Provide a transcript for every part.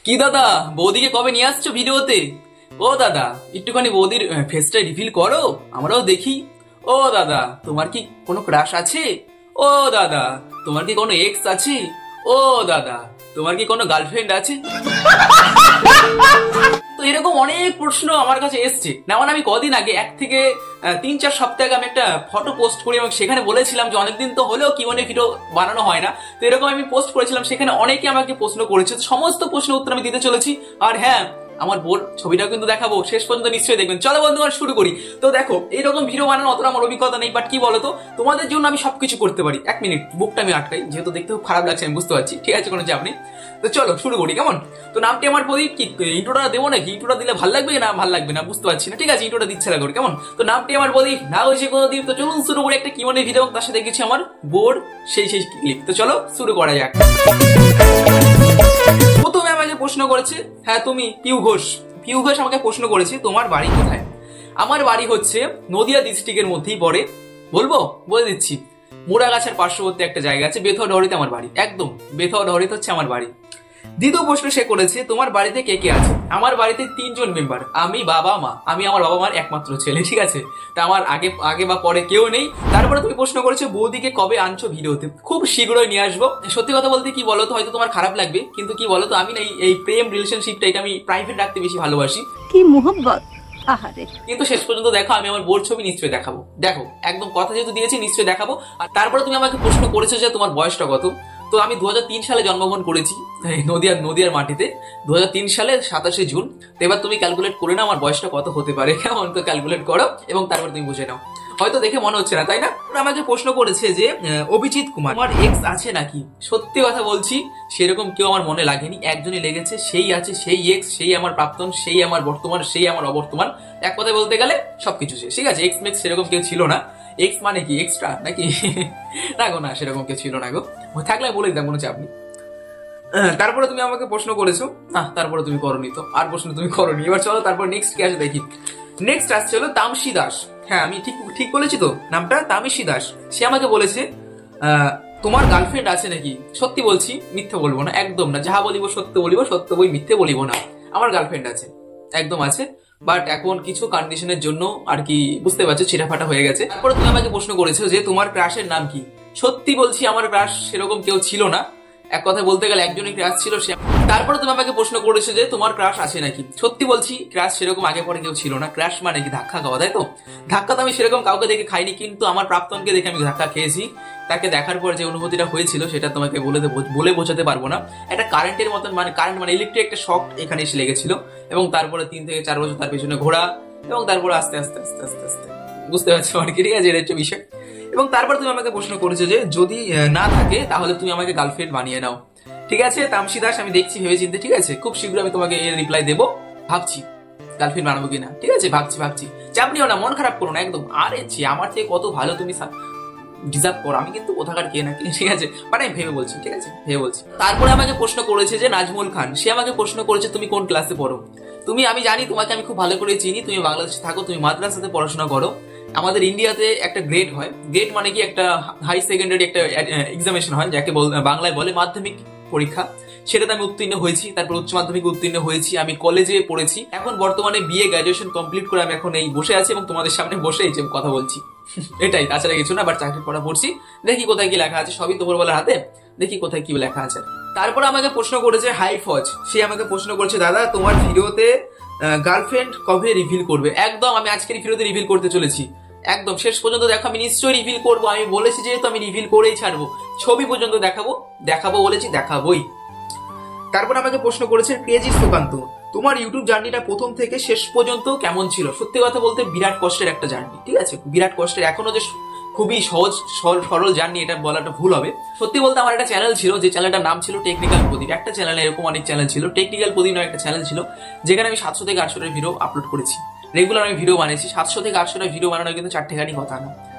কি দাদা, বৌদিকে কবে নিয়ে আসছো ভিডিওতে? ও দাদা, একটুখানি বৌদির ফেসটা রিভিল করো, আমরাও দেখি। ও দাদা, তোমার কি কোনো ক্রাশ আছে? ও দাদা, তোমার কি কোনো এক্স আছে? ও দাদা, তোমার কি কোনো গার্লফ্রেন্ড আছে? তো এরকম অনেক প্রশ্ন আমার কাছে এসছে। যেমন আমি কদিন আগে 1 থেকে 3-4 সপ্তাহ আগে আমি একটা ফটো পোস্ট করি এবং সেখানে বলেছিলাম যে অনেকদিন তো হলেও কি মানে ভিডিও বানানো হয় না। তো এরকম আমি পোস্ট করেছিলাম, সেখানে অনেকে আমাকে প্রশ্ন করেছে। তো সমস্ত প্রশ্নের উত্তর আমি দিতে চলেছি। আর হ্যাঁ, আমার বোর ছবিটাও কিন্তু দেখাবো, শেষ পর্যন্ত নিশ্চয়ই দেখবেন। চলো বন্ধুগণ, শুরু করি। তো দেখো, এইরকম ভিডিও বানানো অতটা আমার অভিজ্ঞতা নেই, বাট কি বলতো, তোমাদের জন্য আমি সবকিছু করতে পারি। 1 মিনিট বুকটা আমি আটকাই, যেহেতু দেখতে খুব খারাপ লাগছে, আমি বুঝতে পারছি। ঠিক আছে, কোনো চাপ নেই। তো চলো শুরু করি, কেমন? তো নামটি আমার প্রদীপ। কি ইন্ট্রোটা দেবো নাকি? ইন্ট্রোটা দিলে ভাল লাগবে না ভাল লাগবে না বুঝতে পারছি না। ঠিক আছে, ইন্ট্রোটা দিচ্ছে না করে, কেমন? তো নামটি আমার প্রদীপ, না হয়েছে কোনো দ্বীপ। তো চলুন শুরু করি একটা কিমনের ভিডিও, তার সাথে কিছু আমার বোর সেই ক্লিপ। তো চলো শুরু করা যাক। প্রথমে আমাকে প্রশ্ন করেছে, হ্যাঁ তুমি পিউ ঘোষ। পিউ ঘোষ আমাকে প্রশ্ন করেছে, তোমার বাড়ি কোথায়? আমার বাড়ি হচ্ছে নদিয়া ডিস্ট্রিক্টের মধ্যেই পড়ে। বলবো? বলে দিচ্ছি। মোড়াগাছার পার্শ্ববর্তী একটা জায়গা আছে, বেথুয়া ডহরিতে আমার বাড়ি। একদম বেথুয়া ডহরিতে হচ্ছে আমার বাড়ি। দ্বিতীয় প্রশ্ন সে করেছে, তোমার বাড়িতে কে কে আছে? আমার বাড়িতে 3 জন মেম্বার, আমি, বাবা, মা। আমি আমার বাবা মার একমাত্র ছেলে। ঠিক আছে, তা আমার আগে আগে বা পরে কেউ নেই। তারপরে তুমি প্রশ্ন করেছো, বৌদিকে কবে আনছো ভিডিওতে? খুব শীঘ্রই নিয়ে আসবো। সত্যি কথা বলতে কি বলতো, হয়তো তোমার খারাপ লাগবে, কিন্তু কি বলতো, আমি না এই প্রেম রিলেশনশিপটা এটা আমি প্রাইভেট রাখতে বেশি ভালোবাসি। কি মোহব্বত, আহারে। কিন্তু শেষ পর্যন্ত দেখো, আমি আমার বোর ছবি নিশ্চয়ই দেখাবো। দেখো, একদম কথা যেহেতু দিয়েছি, নিশ্চয়ই দেখাবো। আর তারপরে তুমি আমাকে প্রশ্ন করেছো যে তোমার বয়সটা কত। তো আমি 2003 সালে জন্মগ্রহণ করেছি নদিয়ার মাটিতে, 2003 সালে 27শে জুন। তো এবার তুমি ক্যালকুলেট করে নাও আমার বয়সটা কত হতে পারে, কেমন? তো ক্যালকুলেট করো এবং তারপর তুমি বুঝে নাও। হয়তো দেখে মনে হচ্ছে না, তাই না? আমাকে প্রশ্ন করেছে যে অভিজিৎ কুমার, আমার এক্স আছে নাকি? সত্যি কথা বলছি, সেরকম কেউ আমার মনে লাগেনি। একজনই লেগেছে, সেই আছে, সেই এক্স, সেই আমার প্রাক্তন, সেই আমার বর্তমান, সেই আমার অবর্তমান। এক কথায় বলতে গেলে সবকিছু শেষ। ঠিক আছে, এক্স মেক্স সেরকম কেউ ছিল না। এক্স মানে কি এক্সট্রা নাকি? না গো, না, সেরকম কেউ ছিল না গো। থাকলে বলে দিতাম, কোনো চাপ নেই। তারপরে তুমি আমাকে প্রশ্ন করেছো, তারপরে তুমি করনি। তো আর প্রশ্ন তুমি করনি। এবার চলো তারপর নেক্সট কি আছে দেখি। নেক্সট আসছে হলো তামসী দাস। হ্যাঁ, আমি ঠিক ঠিক বলেছি তো নামটা? তামসী দাস। সে আমাকে বলেছে, তোমার গার্লফ্রেন্ড আছে নাকি? সত্যি বলছি, মিথ্যে বলবো না, একদম না। যাহা বলিব সত্য বলিব, সত্য বই মিথ্যে বলিব না। আমার গার্লফ্রেন্ড আছে, একদম আছে। বাট এখন কিছু কন্ডিশনের জন্য আর কি, বুঝতে পারছো, ছিটাফাটা হয়ে গেছে। তারপরে তুমি আমাকে প্রশ্ন করেছো যে তোমার ক্রাশের নাম কি? সত্যি বলছি, আমার ক্রাশ সেরকম কেউ ছিল না। এক কথা বলতে গেলে একজনই ক্রাশ ছিল, সে। তারপরে তুমি আমাকে প্রশ্ন করেছো যে তোমার ক্রাশ আছে নাকি? সত্যি বলছি, ক্রাশ সেরকম আগে পরে কেউ ছিল না। ক্রাশ মানে কি ধাক্কা খাওয়া, তাই তো? ধাক্কা তো আমি সেরকম কাউকে দেখে খাইনি, কিন্তু আমার প্রাক্তনকে দেখে আমি ধাক্কা খেয়েছি। তাকে দেখার পর যে অনুভূতিটা হয়েছিল সেটা তোমাকে বলে বোঝাতে পারবো না। একটা কারেন্টের মতন, মানে কারেন্ট মানে ইলেকট্রিক একটা শক এখানে এসে লেগেছিল। এবং তারপরে 3 থেকে 4 বছর তার পেছনে ঘোরা, এবং তারপরে আস্তে আস্তে আস্তে আস্তে আস্তে, বুঝতে পারছো আর কি? ঠিক আছে, এটা হচ্ছে বিষয়। এবং তারপর তুমি আমাকে প্রশ্ন করেছো যে যদি না থাকে তাহলে তুমি আমাকে গার্লফ্রেন্ড বানিয়ে নাও। ঠিক আছে তামসী দাস, আমি দেখছি ভেবে চিন্তে। ঠিক আছে, খুব শীঘ্র আমি তোমাকে এর রিপ্লাই দেবো। ভাবছি গার্লফ্রেন্ড বানাবো কিনা। ঠিক আছে, ভাবছি। চাপ নিও না, মন খারাপ করো না একদম। আরে আমার থেকে কত ভালো তুমি ডিজার্ভ করো। আমি কিন্তু কোথাকার কে নাকি, ঠিক আছে, মানে আমি ভেবে বলছি। ঠিক আছে, ভেবে বলছি। তারপরে আমাকে প্রশ্ন করেছে যে নাজমুল খান। সে আমাকে প্রশ্ন করেছে, তুমি কোন ক্লাসে পড়ো? আমি জানি, তোমাকে আমি খুব ভালো করে চিনি। তুমি বাংলাদেশে থাকো, তুমি মাদ্রাসাতে পড়াশোনা করো। আমাদের ইন্ডিয়াতে একটা গ্রেড হয়। গ্রেড মানে কি, একটা হাই সেকেন্ডারি একটা এক্সামিনেশন হয়, যাকে বাংলায় বলে মাধ্যমিক পরীক্ষা। সেটাতে আমি উত্তীর্ণ হয়েছি। তারপর উচ্চ মাধ্যমিক উত্তীর্ণ হয়েছি। আমি কলেজে পড়েছি। এখন বর্তমানে বিএ গ্রাজুয়েশন কমপ্লিট করে আমি এখন এই বসে আছি এবং তোমাদের সামনে বসে এই যে কথা বলছি। এটাই, তাছাড়া কিছু না। বাট চাকরির পড়া পড়ছি, দেখি কোথায় কি লেখা আছে। সবই তোমার বলার হাতে, দেখি কোথায় কি লেখা আছে। তারপর আমাকে প্রশ্ন করেছে হাই ফজ। সে আমাকে প্রশ্ন করেছে, দাদা তোমার ভিডিওতে গার্লফ্রেন্ড কবে রিভিল করবে? একদম, আমি আজকের ভিডিওতে রিভিল করতে চলেছি। একদম শেষ পর্যন্ত দেখো, আমি নিশ্চয়ই রিভিল করবো। আমি বলেছি যেহেতু, আমি রিভিল করেই ছাড়বো। ছবি পর্যন্ত দেখাবো বলেছি, দেখাবোই। তারপর আমাকে প্রশ্ন করেছে ক্রেজি সুকান্ত, তোমার ইউটিউব জার্নিটা প্রথম থেকে শেষ পর্যন্ত কেমন ছিল? সত্যি কথা বলতে বিরাট কষ্টের একটা জার্নি। ঠিক আছে, বিরাট কষ্টের। এখনো যে খুবই সহজ সরল জার্নি এটা বলাটা ভুল হবে। সত্যি বলতে আমার একটা চ্যানেল ছিল, যে চ্যানেলটার নাম ছিল টেকনিক্যাল প্রদীপ। একটা চ্যানেল, এরকম অনেক চ্যানেল ছিল। টেকনিক্যাল প্রদীপ নামে একটা চ্যানেল ছিল, যেখানে আমি 700 থেকে 800 ভিডিও আপলোড করেছি। রেগুলার আমি ভিডিও বানিয়েছি। 700 থেকে 800 ভিডিও বানানো কিন্তু চারটেখানি কথা না।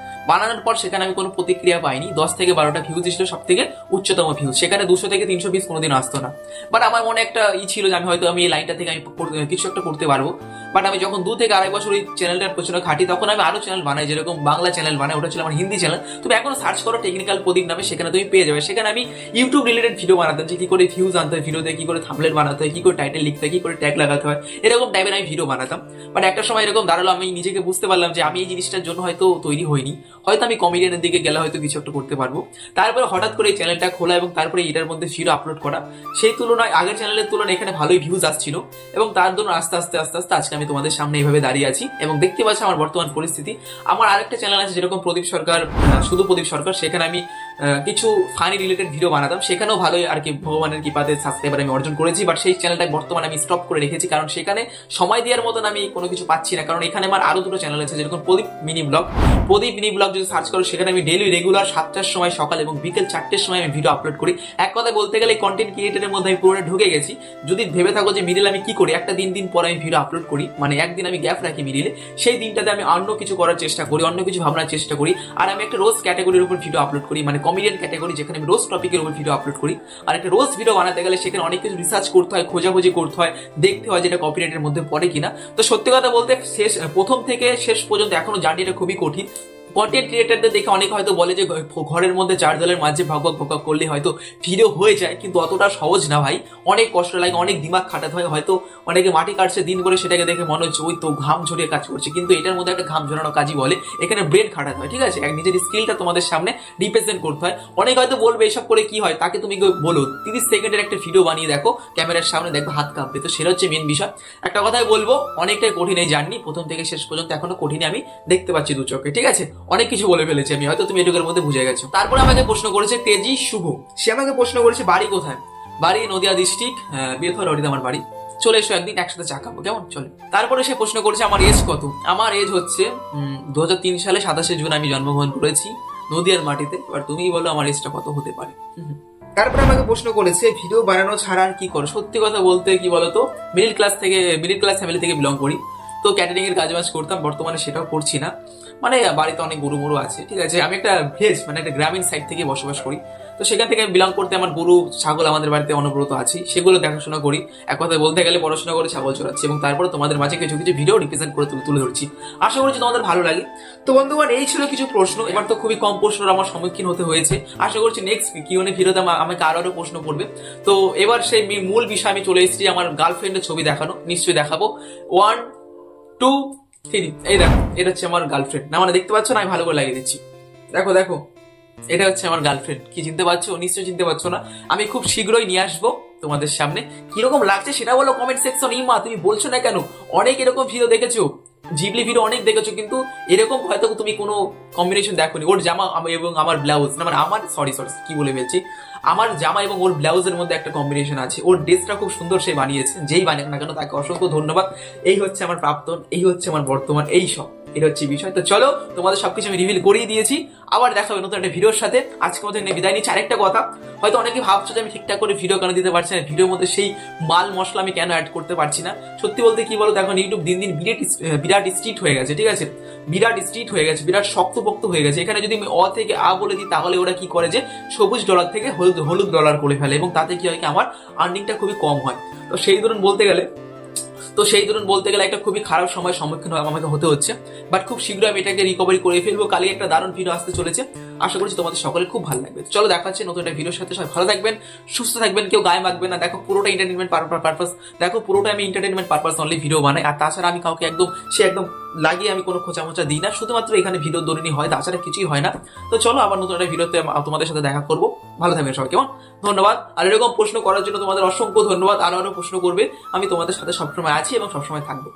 বানানোর পর সেখানে আমি কোনো প্রতিক্রিয়া পাইনি। 10 থেকে 12টা ভিউজ ছিল সব থেকে উচ্চতম ভিউজ। সেখানে 200 থেকে 300 ভিউজ কোনোদিন আসতো না। বাট আমার মনে একটা ছিল যে আমি হয়তো এই লাইনটা থেকে আমি কিছু একটা করতে পারবো। বাট আমি যখন 2 থেকে 2.5 বছর ওই চ্যানেলটার পেছনে খাটি, তখন আমি আরো চ্যানেল বানাই, যেরকম বাংলা চ্যানেল বানাই, ওটা ছিল আমার হিন্দি চ্যানেল। তুমি এখনো সার্চ করো টেকনিক্যাল প্রদীপ নামে, সেখানে তুমি পেয়ে যাবে। সেখানে আমি ইউটিউব রিলেটেড ভিডিও বানাতাম, যে কি করে ভিউজ আনতে হয় ভিডিওতে, কি করে থাম্বনেল বানাতে হয়, কি করে টাইটেল লিখতে হয়, কি করে ট্যাগ লাগাতে হয়, এরকম টাইপের আমি ভিডিও বানাতাম। বাট একটা সময় এরকম দাঁড়ালো, আমি নিজেকে বুঝতে পারলাম যে আমি এই জিনিসটার জন্য হয়তো তৈরি হইনি, হয়তো আমি কমেডিয়ানের দিকে গেলে হয়তো কিছু একটা করতে পারবো। তারপরে হঠাৎ করে এই চ্যানেলটা খোলা এবং তারপরে এটার মধ্যে ভিডিও আপলোড করা, সেই তুলনায় আগের চ্যানেলের তুলনায় এখানে ভালোই ভিউজ আসছিল, এবং তার জন্য আস্তে আস্তে আজকে আমি তোমাদের সামনে এইভাবে দাঁড়িয়ে আছি। এবং দেখতে পাচ্ছি আমার বর্তমান পরিস্থিতি। আমার আরেকটা চ্যানেল আছে যেরকম প্রদীপ সরকার, শুধু প্রদীপ সরকার, সেখানে আমি কিছু ফানি রিলেটেড ভিডিও বানাতাম, সেখানেও ভালোই আর কি ভগবানের কৃপাতে সাবস্ক্রাইবার আমি অর্জন করেছি। বাট সেই চ্যানেলটা বর্তমানে আমি স্টপ করে রেখেছি, কারণ সেখানে সময় দেওয়ার মতন আমি কোনো কিছু পাচ্ছি না। কারণ এখানে আমার আরো দুটো চ্যানেল আছে, যেরকম প্রদীপ মিনি ব্লগ যদি সার্চ করো, সেখানে আমি ডেইলি রেগুলার 7টার সময় সকাল এবং বিকেল 4টের সময় আমি ভিডিও আপলোড করি। এক কথা বলতে গেলে কন্টেন্ট ক্রিয়েটরের মধ্যে আমি পুরোটা ঢুকে গেছি। যদি ভেবে থাকো যে মিডিল আমি কি করি, একটা দিন পর আমি ভিডিও আপলোড করি, মানে একদিন আমি গ্যাপ রাখি মিডিলে, সেই দিনটাতে আমি অন্য কিছু করার চেষ্টা করি, অন্য কিছু ভাবনার চেষ্টা করি। আর আমি একটা রোজ ক্যাটাগরির উপর ভিডিও আপলোড করি, মানে কমেডিয়ান ক্যাটাগরি, যেখানে আমি রোজ টপিকের উপর ভিডিও আপলোড করি। আর একটা রোজ ভিডিও বানাতে গেলে সেখানে অনেক কিছু রিসার্চ করতে হয়, খোঁজাখুঁজি করতে হয়, দেখতে হয় যেটা কপিরাইটের মধ্যে পড়ে কিনা। তো সত্যি কথা বলতে প্রথম থেকে শেষ পর্যন্ত এখনো জার্নিটা খুবই কঠিন। কন্টেন্ট ক্রিয়েটারদের দেখে অনেকে হয়তো বলে যে ঘরের মধ্যে 4 দেওয়ালের মাঝে ভাগ করলে হয়তো ভিডিও হয়ে যায়, কিন্তু অতটা সহজ না ভাই। অনেক কষ্ট লাগে, অনেক দিমাগ খাটাতে হয়। হয়তো অনেকে মাটি কাটছে দিন করে, সেটাকে দেখে মনে হচ্ছে ওই তো ঘাম ঝরিয়ে কাজ করছে, কিন্তু এটার মধ্যে একটা ঘাম ঝরানো কাজই বলে। এখানে ব্রেন খাটাতে হয়, ঠিক আছে, এক নিজের স্কিলটা তোমাদের সামনে রিপ্রেজেন্ট করতে হয়। অনেক হয়তো বলবে এসব করে কি হয়, তাকে তুমি বলো 30 সেকেন্ডের একটা ভিডিও বানিয়ে দেখো, ক্যামেরার সামনে দেখো হাত কাঁপবে। তো সেটা হচ্ছে মেন বিষয়। একটা কথাই বলবো, অনেকটাই কঠিন এই জার্নি, প্রথম থেকে শেষ পর্যন্ত এখনো কঠিন আমি দেখতে পাচ্ছি দু চোখে, ঠিক আছে। অনেক কিছু বলে ফেলেছি আমি, হয়তো তুমি এটুকুর মধ্যে বুঝে গেছো। তারপরে আমাকে প্রশ্ন করেছে তেজি শুভ, সে আমাকে প্রশ্ন করেছে বাড়ি কোথায়। বাড়ি নদিয়া ডিস্ট্রিক্ট, বেথরডিতে আমার বাড়ি। চলে এসো একদিন একসাথে চা খাবো, কেমন? চলে। তারপরে সে প্রশ্ন করেছে আমার এজ কত। আমার এজ হচ্ছে 2003 সালে 27শে জুন আমি জন্মগ্রহণ করেছি নদিয়ার মাটিতে। এবার তুমিই বলো আমার এজটা কত হতে পারে। তারপরে আমাকে প্রশ্ন করেছে ভিডিও বানানো ছাড়া আর কি করো। সত্যি কথা বলতে কি বলতো, মিডিল ক্লাস ফ্যামিলি থেকে বিলং করি। তো ক্যাটারিং এর কাজ বাজ করতাম, বর্তমানে সেটাও করছি না। মানে বাড়িতে অনেক গরু মরু আছে, ঠিক আছে। আমি একটা মানে একটা গ্রামীণ সাইড থেকে বসবাস করি। তো সেখান থেকে আমি বিলং করতে আমার গরু ছাগল আমাদের বাড়িতে অনবরত আছে, সেগুলো দেখাশোনা করি। এক কথায় বলতে গেলে পড়াশোনা করে ছাগল চড়াচ্ছি, এবং তারপরে তোমাদের মাঝে কিছু কিছু ভিডিও রিপ্রেজেন্ট করে তুলে ধরছি। আশা করছি তোমাদের ভালো লাগে। তো বন্ধুগণ, এই ছিল কিছু প্রশ্ন। এবার তো খুবই কম প্রশ্নের আমার সম্মুখীন হতে হয়েছে। আশা করছি নেক্সট কিউএনএ ভিডিওতে আমাকে আরো প্রশ্ন করবে। তো এবার সেই মূল বিষয় আমি চলে এসেছি, আমার গার্লফ্রেন্ডের ছবি দেখানো। নিশ্চয়ই দেখাবো। 1 2 3, এই দেখো, এটা হচ্ছে আমার গার্লফ্রেন্ড। না মানে দেখতে পাচ্ছ না, আমি ভালো করে লাগিয়ে দিচ্ছি। দেখো দেখো, এটা হচ্ছে আমার গার্লফ্রেন্ড। কি চিনতে পারছো? নিশ্চয়ই চিনতে পারছো না। আমি খুব শীঘ্রই নিয়ে আসবো তোমাদের সামনে। কিরকম লাগছে সেটা বলো কমেন্ট সেকশন। ইমা তুমি বলছো না কেন? অনেক এরকম ভিডিও দেখেছো, জিবলি ভিডিও অনেক দেখেছো, কিন্তু এরকম হয়তো তুমি কোনো কম্বিনেশন দেখোনি। ওর জামা এবং আমার ব্লাউজ, না মানে আমার সরি কি বলে ফেলছি, আমার জামা এবং ওর ব্লাউজের মধ্যে একটা কম্বিনেশন আছে। ওর ড্রেসটা খুব সুন্দর সে বানিয়েছে, যেই বানিয়ে না কেন তাকে অসংখ্য ধন্যবাদ। এই হচ্ছে আমার প্রাক্তন, এই হচ্ছে আমার বর্তমান, এই সব এটা হচ্ছে বিষয়। তো চলো, তোমাদের সবকিছু আমি রিভিল করিয়ে দিয়েছি। আবার দেখা হবে নতুন একটা ভিডিওর সাথে। আজকের মধ্যে বিদায় নিচ্ছি। আরেকটা কথা, হয়তো অনেকে ভাবছো যে আমি ঠিকঠাক করে ভিডিও কেন দিতে পারছি না, ভিডিওর মধ্যে সেই মাল মশলা আমি কেন অ্যাড করতে পারছি না। সত্যি বলতে কি বলতো, এখন ইউটিউব দিন দিন বিরাট স্ট্রিক্ট হয়ে গেছে, ঠিক আছে। বিরাট স্ট্রিক্ট হয়ে গেছে, বিরাট শক্তপোক্ত হয়ে গেছে। এখানে যদি আমি অ থেকে আ বলে দিই, তাহলে ওরা কি করে যে সবুজ ডলার থেকে হলুদ ডলার করে ফেলে, এবং তাতে কি হয় কি আমার আর্নিংটা খুবই কম হয়। তো সেই ধরুন বলতে গেলে একটা খুবই খারাপ সময়ের সম্মুখীন আমাকে হতে হচ্ছে। বাট খুব শীঘ্রই আমি এটাকে রিকভারি করে ফেলবো। কালকে একটা দারুণ ভিডিও আসতে চলেছে, আশা করছি তোমাদের সকলের খুব ভালো লাগবে। চলো দেখা হচ্ছে নতুন একটা ভিডিওর সাথে। সবাই ভালো থাকবেন, সুস্থ থাকবেন, কেউ গায়ে মাখবে না। দেখো পুরোটা এন্টারটেনমেন্ট পারপাস, দেখো পুরোটা আমি এন্টারটেনমেন্ট পারপাস অনলি ভিডিও বানাই। আর তাছাড়া আমি কাউকে একদম লাগিয়ে আমি কোনো খোঁচামোচা দিই না। শুধুমাত্র এখানে ভিডিও দৌড়িনি হয়, তাছাড়া কিছুই হয় না। তো চলো আবার নতুন একটা ভিডিওতে তোমাদের সাথে দেখা করবো। ভালো থাকবেন সবাই, কেমন? ধন্যবাদ। আর এরকম প্রশ্ন করার জন্য তোমাদের অসংখ্য ধন্যবাদ। আরো প্রশ্ন করবে, আমি তোমাদের সাথে সবসময় আছি এবং সবসময় থাকবো।